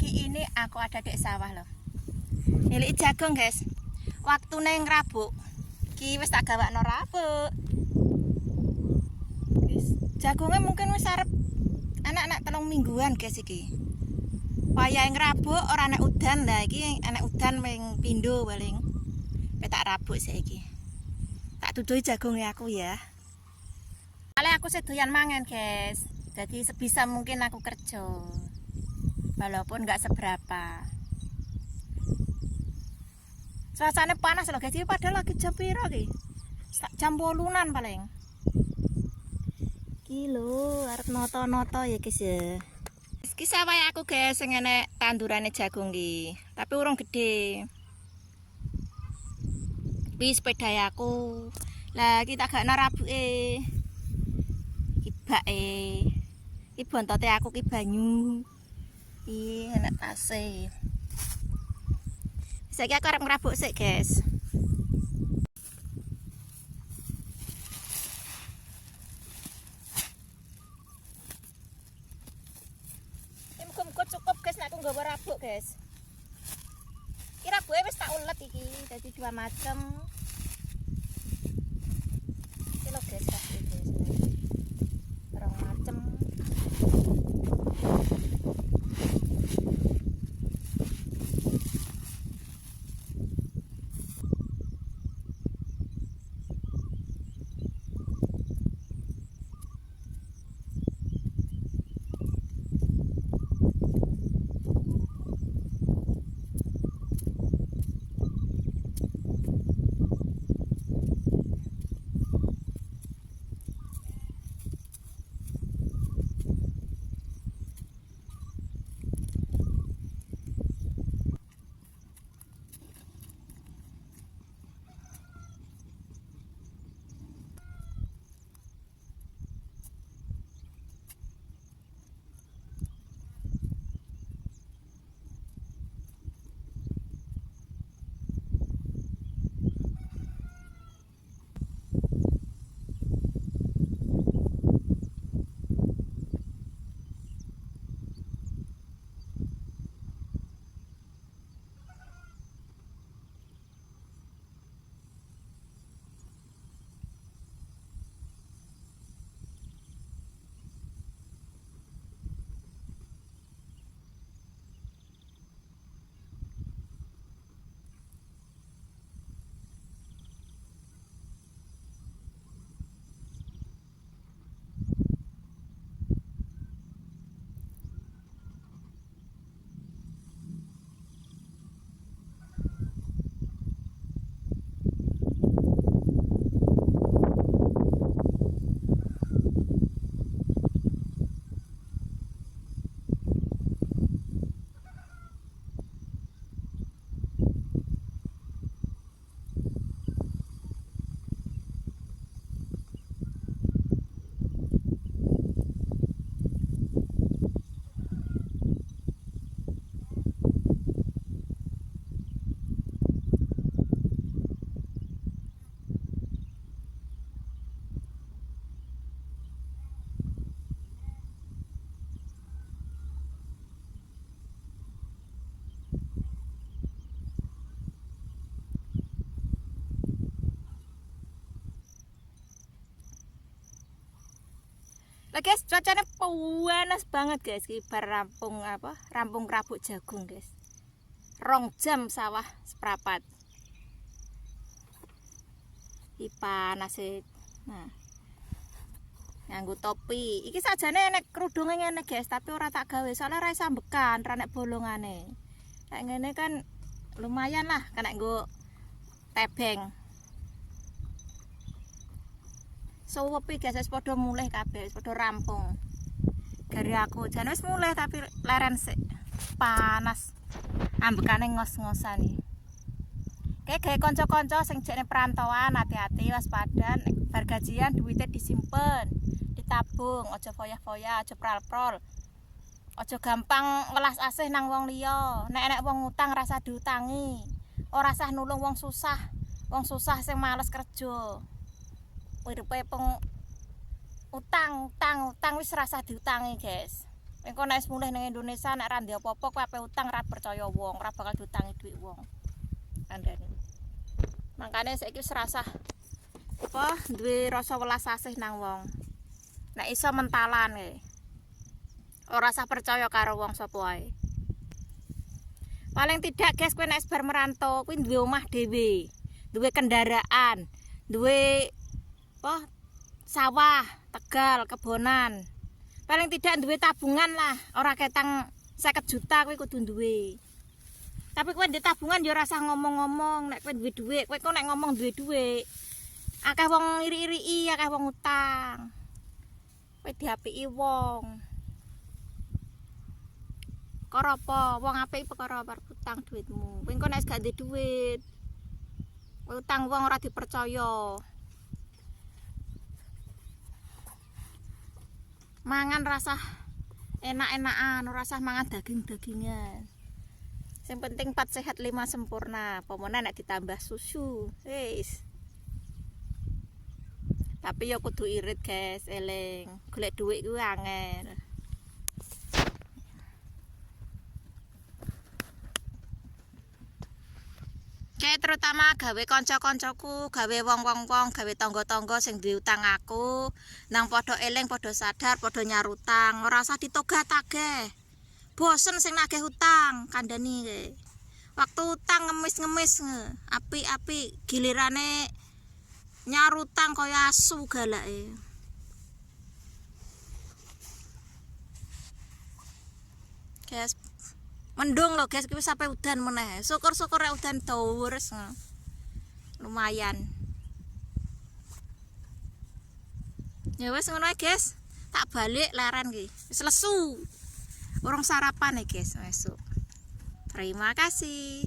Pagi ini aku ada di sawah loh. Nilik jagung, guys. Waktu neng rabuk. Ki wis tak gawakno rabuk. Guys, jagungnya mungkin wis arep anak-anak 3 mingguan, guys iki. Wayahe ngrabuk ora ana udan lah iki, ana udan ping pindho paling. Tak rabuk saiki. Tak tuduhi jagungnya aku ya. Kali aku sedoyan mangan, guys. Jadi sebisa mungkin aku kerja. Walaupun nggak seberapa. Suasana panas loh, guys. Padahal lagi jam piro iki? Jam 8-an paling. Iki lho, arep noto-noto ya, guys ya. Iki sawah aku, guys, sing enek tandurane jagung iki. Tapi urung gede. Iki sepeda aku. Lah kita gak narabuke. Ibake. Iki bontote aku ki banyu. Iki enak tase. Saiki aku arep ngrabuk sik, guys. Muga-muga cukup, guys, nek aku nggawa rabuk, guys. Iki rabuke wis tak ulet iki, dadi 2 macem. Iki lho, guys, rabuke, guys. 2 macem. Lah, guys, cuacanya panas banget, guys. Ki bar rampung rabuk jagung, guys. 2 jam sawah seprapat. Iki panas e. Nah. Nganggo topi. Iki sajane enek kerudunge ngene, guys, tapi ora tak gawe soalnya ora sambekan, ora nek bolongane. Nek ngene kan lumayan lah kena nggo tebeng. Suwepi, guys, wis padha mulih kabeh, wis padha rampung. Gari aku jan wis mulih tapi leren sik. Panas. Ambekane ngos-ngosan iki. Kayak kanca-kanca sing jekne perantauan, hati-hati, waspada, nek bar gajian duwite disimpen, ditabung, aja foya-foya, aja pral-prol. Aja gampang welas asih nang wong liya. Nek enek wong utang rasa diutangi. Ora usah nulung wong susah. Wong susah sing males kerja. Uripe utang wis rasa diutangi, guys. Engko nek wis mulih ning Indonesia nek ra ndek apa-apa kowe ape utang ra percaya wong, ra bakal diutangi duit wong. Kandhane. Makane saiki wis rasah apa duwe rasa welas asih nang wong. Nek iso mentalan e. Ora usah percaya karo wong sapa wae. Paling tidak guys kowe nek bar merantau kuwi duwe omah dhewe, duwe kendaraan, duwe apa sawah, tegal, kebonan. Paling tidak duwe tabungan lah, ora ketang 50 juta kowe kudu duwe. Tapi kowe ndek tabungan ya ora usah ngomong-ngomong nek kowe duwe dhuwit, kowe kok nek ngomong duwe dhuwit. Akeh wong iri-iri, akeh wong utang. Kowe diapiki wong. Karo apa? Wong apik perkara arep utang duitmu. Kowe engko nek gak ndek dhuwit, kowe utang wong ora dipercaya. Mangan rasah enak-enakan, ora usah mangan daging-dagingan. Yang penting 4 sehat 5 sempurna. Pomone nek ditambah susu. Wis. Tapi ya kudu irit, guys, eling. Golek dhuwit kuwi angel. Kayak terutama gawe kanca-kancaku, gawe wong-wong gawe tangga-tangga sing duwe utang aku, nang padha eling, padha sadar, padha nyarutang, ora usah ditogat-tagih. Bosen sing nagih utang, kandhani. Waktu utang ngemis-ngemis, apik-apik, gilirane nyarutang kaya asu galake. Guys, mendung loh guys, kita sampai udan meneh. Syukur-syukur udan terus. Lumayan. Ya wes ngono guys. Tak balik leren ki. Wis lesu. Urung sarapan nih guys, besok. Terima kasih.